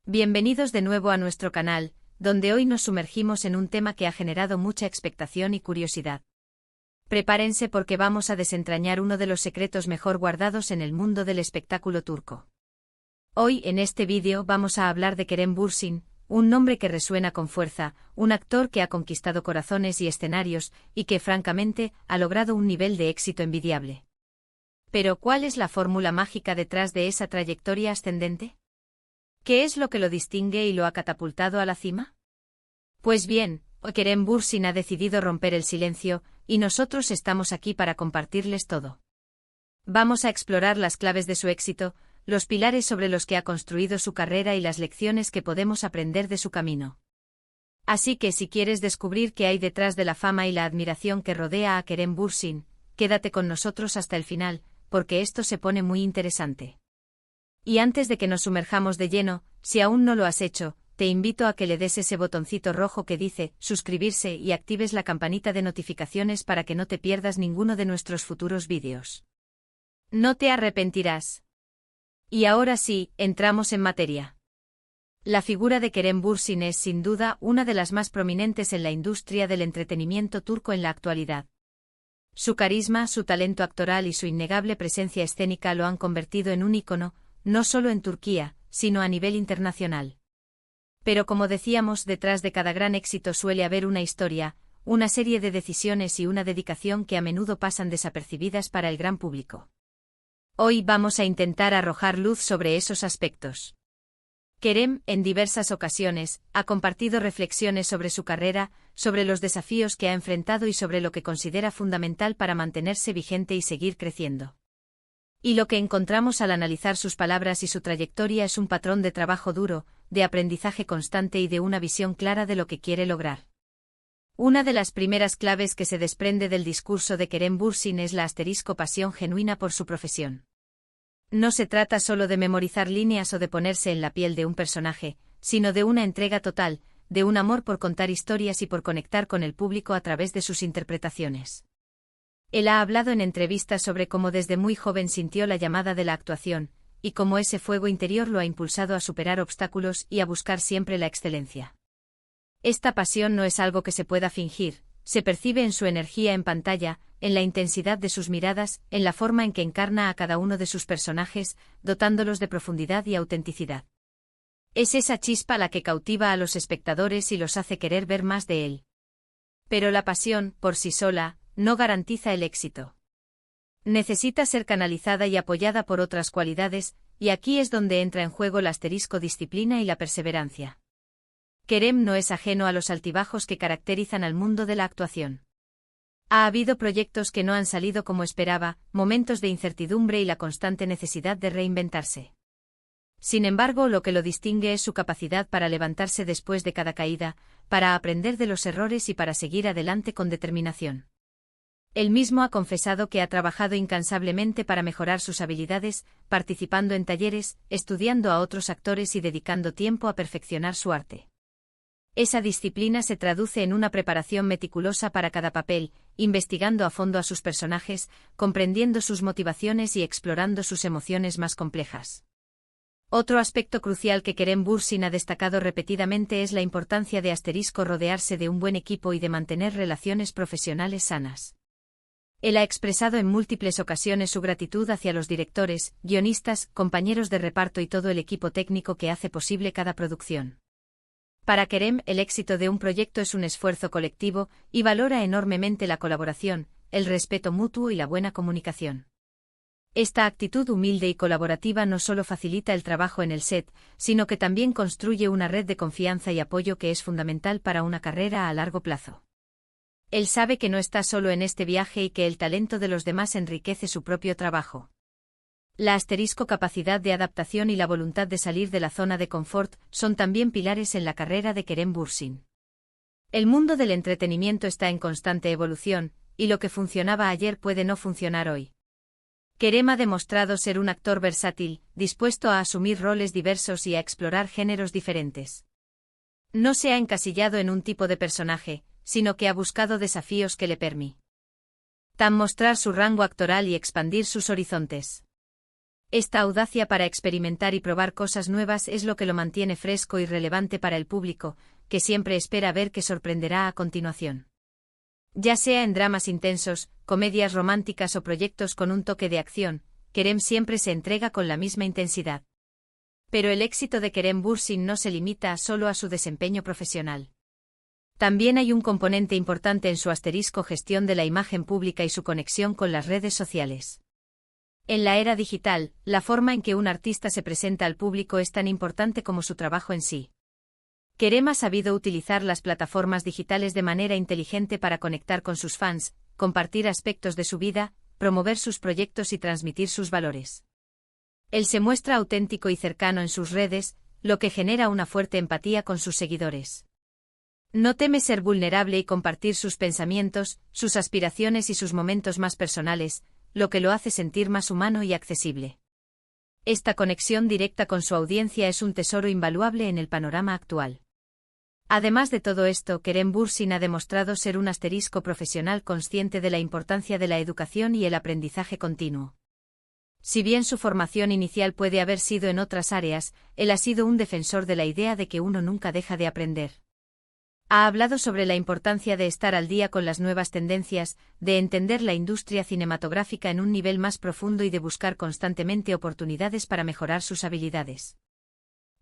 Bienvenidos de nuevo a nuestro canal, donde hoy nos sumergimos en un tema que ha generado mucha expectación y curiosidad. Prepárense porque vamos a desentrañar uno de los secretos mejor guardados en el mundo del espectáculo turco. Hoy en este vídeo vamos a hablar de Kerem Bürsin, un nombre que resuena con fuerza, un actor que ha conquistado corazones y escenarios, y que francamente ha logrado un nivel de éxito envidiable. Pero ¿cuál es la fórmula mágica detrás de esa trayectoria ascendente? ¿Qué es lo que lo distingue y lo ha catapultado a la cima? Pues bien, hoy Kerem Bürsin ha decidido romper el silencio, y nosotros estamos aquí para compartirles todo. Vamos a explorar las claves de su éxito, los pilares sobre los que ha construido su carrera y las lecciones que podemos aprender de su camino. Así que si quieres descubrir qué hay detrás de la fama y la admiración que rodea a Kerem Bürsin, quédate con nosotros hasta el final, porque esto se pone muy interesante. Y antes de que nos sumerjamos de lleno, si aún no lo has hecho, te invito a que le des ese botoncito rojo que dice suscribirse y actives la campanita de notificaciones para que no te pierdas ninguno de nuestros futuros vídeos. No te arrepentirás. Y ahora sí, entramos en materia. La figura de Kerem Bürsin es sin duda una de las más prominentes en la industria del entretenimiento turco en la actualidad. Su carisma, su talento actoral y su innegable presencia escénica lo han convertido en un ícono, no solo en Turquía, sino a nivel internacional. Pero como decíamos, detrás de cada gran éxito suele haber una historia, una serie de decisiones y una dedicación que a menudo pasan desapercibidas para el gran público. Hoy vamos a intentar arrojar luz sobre esos aspectos. Kerem, en diversas ocasiones, ha compartido reflexiones sobre su carrera, sobre los desafíos que ha enfrentado y sobre lo que considera fundamental para mantenerse vigente y seguir creciendo. Y lo que encontramos al analizar sus palabras y su trayectoria es un patrón de trabajo duro, de aprendizaje constante y de una visión clara de lo que quiere lograr. Una de las primeras claves que se desprende del discurso de Kerem Bürsin es la pasión genuina por su profesión. No se trata solo de memorizar líneas o de ponerse en la piel de un personaje, sino de una entrega total, de un amor por contar historias y por conectar con el público a través de sus interpretaciones. Él ha hablado en entrevistas sobre cómo desde muy joven sintió la llamada de la actuación, y cómo ese fuego interior lo ha impulsado a superar obstáculos y a buscar siempre la excelencia. Esta pasión no es algo que se pueda fingir, se percibe en su energía en pantalla, en la intensidad de sus miradas, en la forma en que encarna a cada uno de sus personajes, dotándolos de profundidad y autenticidad. Es esa chispa la que cautiva a los espectadores y los hace querer ver más de él. Pero la pasión, por sí sola, no garantiza el éxito. Necesita ser canalizada y apoyada por otras cualidades, y aquí es donde entra en juego la disciplina y la perseverancia. Kerem no es ajeno a los altibajos que caracterizan al mundo de la actuación. Ha habido proyectos que no han salido como esperaba, momentos de incertidumbre y la constante necesidad de reinventarse. Sin embargo, lo que lo distingue es su capacidad para levantarse después de cada caída, para aprender de los errores y para seguir adelante con determinación. Él mismo ha confesado que ha trabajado incansablemente para mejorar sus habilidades, participando en talleres, estudiando a otros actores y dedicando tiempo a perfeccionar su arte. Esa disciplina se traduce en una preparación meticulosa para cada papel, investigando a fondo a sus personajes, comprendiendo sus motivaciones y explorando sus emociones más complejas. Otro aspecto crucial que Kerem Bürsin ha destacado repetidamente es la importancia de rodearse de un buen equipo y de mantener relaciones profesionales sanas. Él ha expresado en múltiples ocasiones su gratitud hacia los directores, guionistas, compañeros de reparto y todo el equipo técnico que hace posible cada producción. Para Kerem, el éxito de un proyecto es un esfuerzo colectivo, y valora enormemente la colaboración, el respeto mutuo y la buena comunicación. Esta actitud humilde y colaborativa no solo facilita el trabajo en el set, sino que también construye una red de confianza y apoyo que es fundamental para una carrera a largo plazo. Él sabe que no está solo en este viaje y que el talento de los demás enriquece su propio trabajo. La capacidad de adaptación y la voluntad de salir de la zona de confort son también pilares en la carrera de Kerem Bürsin. El mundo del entretenimiento está en constante evolución, y lo que funcionaba ayer puede no funcionar hoy. Kerem ha demostrado ser un actor versátil, dispuesto a asumir roles diversos y a explorar géneros diferentes. No se ha encasillado en un tipo de personaje, sino que ha buscado desafíos que le permitan mostrar su rango actoral y expandir sus horizontes. Esta audacia para experimentar y probar cosas nuevas es lo que lo mantiene fresco y relevante para el público, que siempre espera ver qué sorprenderá a continuación. Ya sea en dramas intensos, comedias románticas o proyectos con un toque de acción, Kerem siempre se entrega con la misma intensidad. Pero el éxito de Kerem Bürsin no se limita solo a su desempeño profesional. También hay un componente importante en su gestión de la imagen pública y su conexión con las redes sociales. En la era digital, la forma en que un artista se presenta al público es tan importante como su trabajo en sí. Kerem ha sabido utilizar las plataformas digitales de manera inteligente para conectar con sus fans, compartir aspectos de su vida, promover sus proyectos y transmitir sus valores. Él se muestra auténtico y cercano en sus redes, lo que genera una fuerte empatía con sus seguidores. No teme ser vulnerable y compartir sus pensamientos, sus aspiraciones y sus momentos más personales, lo que lo hace sentir más humano y accesible. Esta conexión directa con su audiencia es un tesoro invaluable en el panorama actual. Además de todo esto, Kerem Bürsin ha demostrado ser un profesional consciente de la importancia de la educación y el aprendizaje continuo. Si bien su formación inicial puede haber sido en otras áreas, él ha sido un defensor de la idea de que uno nunca deja de aprender. Ha hablado sobre la importancia de estar al día con las nuevas tendencias, de entender la industria cinematográfica en un nivel más profundo y de buscar constantemente oportunidades para mejorar sus habilidades.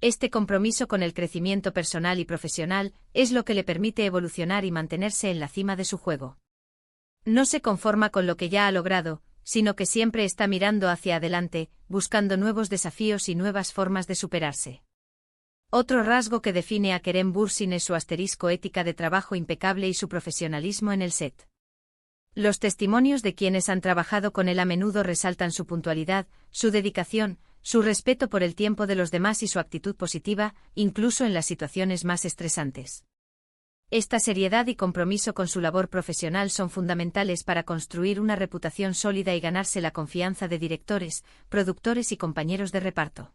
Este compromiso con el crecimiento personal y profesional es lo que le permite evolucionar y mantenerse en la cima de su juego. No se conforma con lo que ya ha logrado, sino que siempre está mirando hacia adelante, buscando nuevos desafíos y nuevas formas de superarse. Otro rasgo que define a Kerem Bürsin es su ética de trabajo impecable y su profesionalismo en el set. Los testimonios de quienes han trabajado con él a menudo resaltan su puntualidad, su dedicación, su respeto por el tiempo de los demás y su actitud positiva, incluso en las situaciones más estresantes. Esta seriedad y compromiso con su labor profesional son fundamentales para construir una reputación sólida y ganarse la confianza de directores, productores y compañeros de reparto.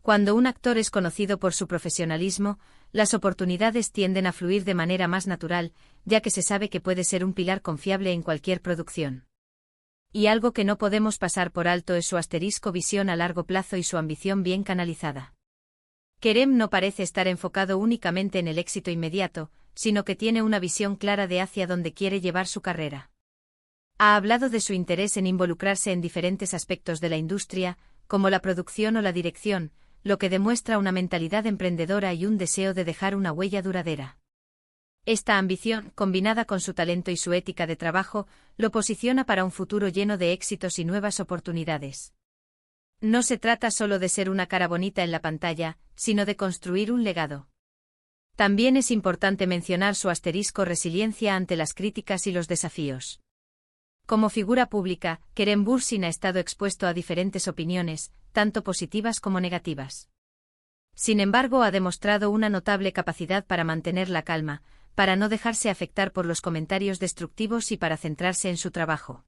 Cuando un actor es conocido por su profesionalismo, las oportunidades tienden a fluir de manera más natural, ya que se sabe que puede ser un pilar confiable en cualquier producción. Y algo que no podemos pasar por alto es su visión a largo plazo y su ambición bien canalizada. Kerem no parece estar enfocado únicamente en el éxito inmediato, sino que tiene una visión clara de hacia dónde quiere llevar su carrera. Ha hablado de su interés en involucrarse en diferentes aspectos de la industria, como la producción o la dirección, lo que demuestra una mentalidad emprendedora y un deseo de dejar una huella duradera. Esta ambición, combinada con su talento y su ética de trabajo, lo posiciona para un futuro lleno de éxitos y nuevas oportunidades. No se trata solo de ser una cara bonita en la pantalla, sino de construir un legado. También es importante mencionar su resiliencia ante las críticas y los desafíos. Como figura pública, Kerem Bürsin ha estado expuesto a diferentes opiniones, tanto positivas como negativas. Sin embargo, ha demostrado una notable capacidad para mantener la calma, para no dejarse afectar por los comentarios destructivos y para centrarse en su trabajo.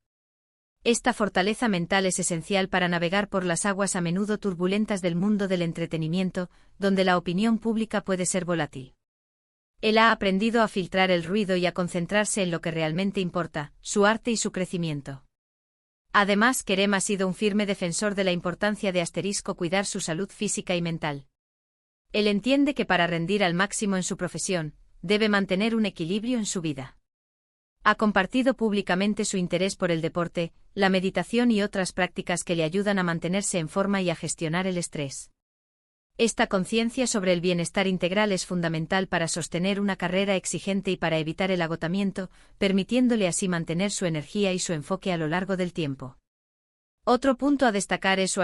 Esta fortaleza mental es esencial para navegar por las aguas a menudo turbulentas del mundo del entretenimiento, donde la opinión pública puede ser volátil. Él ha aprendido a filtrar el ruido y a concentrarse en lo que realmente importa, su arte y su crecimiento. Además, Kerem ha sido un firme defensor de la importancia de cuidar su salud física y mental. Él entiende que para rendir al máximo en su profesión, debe mantener un equilibrio en su vida. Ha compartido públicamente su interés por el deporte, la meditación y otras prácticas que le ayudan a mantenerse en forma y a gestionar el estrés. Esta conciencia sobre el bienestar integral es fundamental para sostener una carrera exigente y para evitar el agotamiento, permitiéndole así mantener su energía y su enfoque a lo largo del tiempo. Otro punto a destacar es su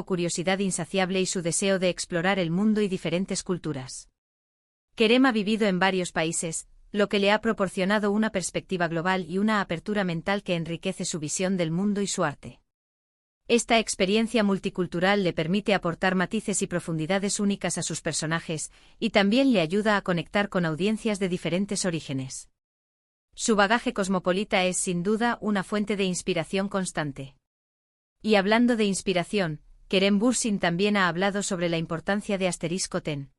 curiosidad insaciable y su deseo de explorar el mundo y diferentes culturas. Kerem ha vivido en varios países, lo que le ha proporcionado una perspectiva global y una apertura mental que enriquece su visión del mundo y su arte. Esta experiencia multicultural le permite aportar matices y profundidades únicas a sus personajes, y también le ayuda a conectar con audiencias de diferentes orígenes. Su bagaje cosmopolita es sin duda una fuente de inspiración constante. Y hablando de inspiración, Kerem Bürsin también ha hablado sobre la importancia de *ten.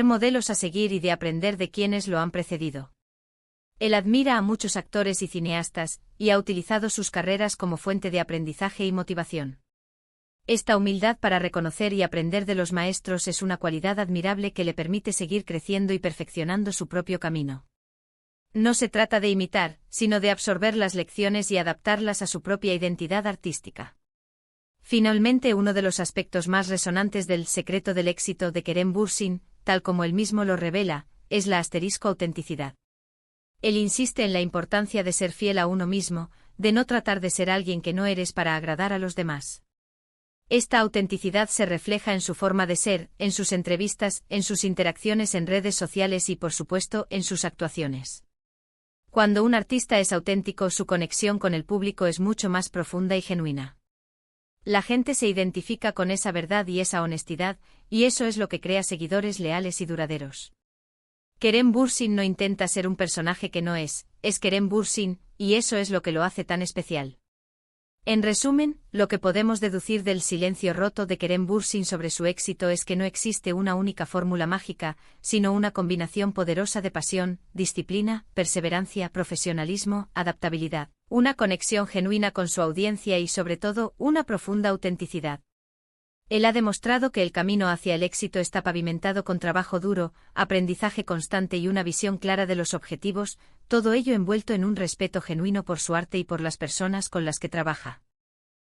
Modelos a seguir y de aprender de quienes lo han precedido. Él admira a muchos actores y cineastas, y ha utilizado sus carreras como fuente de aprendizaje y motivación. Esta humildad para reconocer y aprender de los maestros es una cualidad admirable que le permite seguir creciendo y perfeccionando su propio camino. No se trata de imitar, sino de absorber las lecciones y adaptarlas a su propia identidad artística. Finalmente, uno de los aspectos más resonantes del secreto del éxito de Kerem Bürsin, tal como él mismo lo revela, es la autenticidad. Él insiste en la importancia de ser fiel a uno mismo, de no tratar de ser alguien que no eres para agradar a los demás. Esta autenticidad se refleja en su forma de ser, en sus entrevistas, en sus interacciones en redes sociales y, por supuesto, en sus actuaciones. Cuando un artista es auténtico, su conexión con el público es mucho más profunda y genuina. La gente se identifica con esa verdad y esa honestidad, y eso es lo que crea seguidores leales y duraderos. Kerem Bürsin no intenta ser un personaje que no es Kerem Bürsin, y eso es lo que lo hace tan especial. En resumen, lo que podemos deducir del silencio roto de Kerem Bürsin sobre su éxito es que no existe una única fórmula mágica, sino una combinación poderosa de pasión, disciplina, perseverancia, profesionalismo, adaptabilidad, una conexión genuina con su audiencia y, sobre todo, una profunda autenticidad. Él ha demostrado que el camino hacia el éxito está pavimentado con trabajo duro, aprendizaje constante y una visión clara de los objetivos, todo ello envuelto en un respeto genuino por su arte y por las personas con las que trabaja.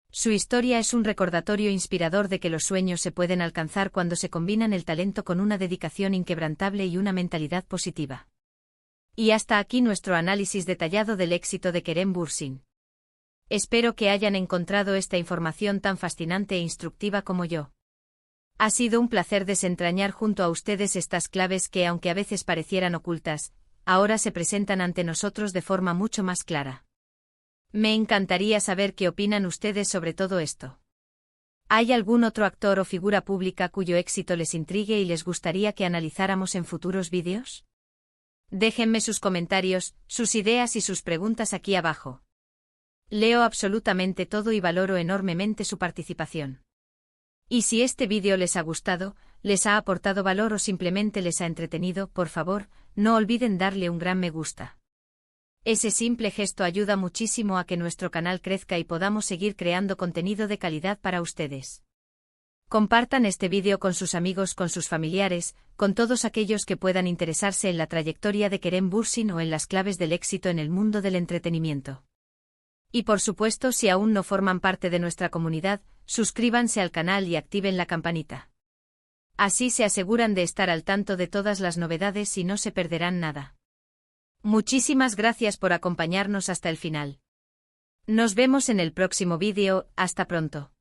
Su historia es un recordatorio inspirador de que los sueños se pueden alcanzar cuando se combinan el talento con una dedicación inquebrantable y una mentalidad positiva. Y hasta aquí nuestro análisis detallado del éxito de Kerem Bürsin. Espero que hayan encontrado esta información tan fascinante e instructiva como yo. Ha sido un placer desentrañar junto a ustedes estas claves que, aunque a veces parecieran ocultas, ahora se presentan ante nosotros de forma mucho más clara. Me encantaría saber qué opinan ustedes sobre todo esto. ¿Hay algún otro actor o figura pública cuyo éxito les intrigue y les gustaría que analizáramos en futuros vídeos? Déjenme sus comentarios, sus ideas y sus preguntas aquí abajo. Leo absolutamente todo y valoro enormemente su participación. Y si este vídeo les ha gustado, les ha aportado valor o simplemente les ha entretenido, por favor, no olviden darle un gran me gusta. Ese simple gesto ayuda muchísimo a que nuestro canal crezca y podamos seguir creando contenido de calidad para ustedes. Compartan este vídeo con sus amigos, con sus familiares, con todos aquellos que puedan interesarse en la trayectoria de Kerem Bürsin o en las claves del éxito en el mundo del entretenimiento. Y por supuesto, si aún no forman parte de nuestra comunidad, suscríbanse al canal y activen la campanita. Así se aseguran de estar al tanto de todas las novedades y no se perderán nada. Muchísimas gracias por acompañarnos hasta el final. Nos vemos en el próximo vídeo, hasta pronto.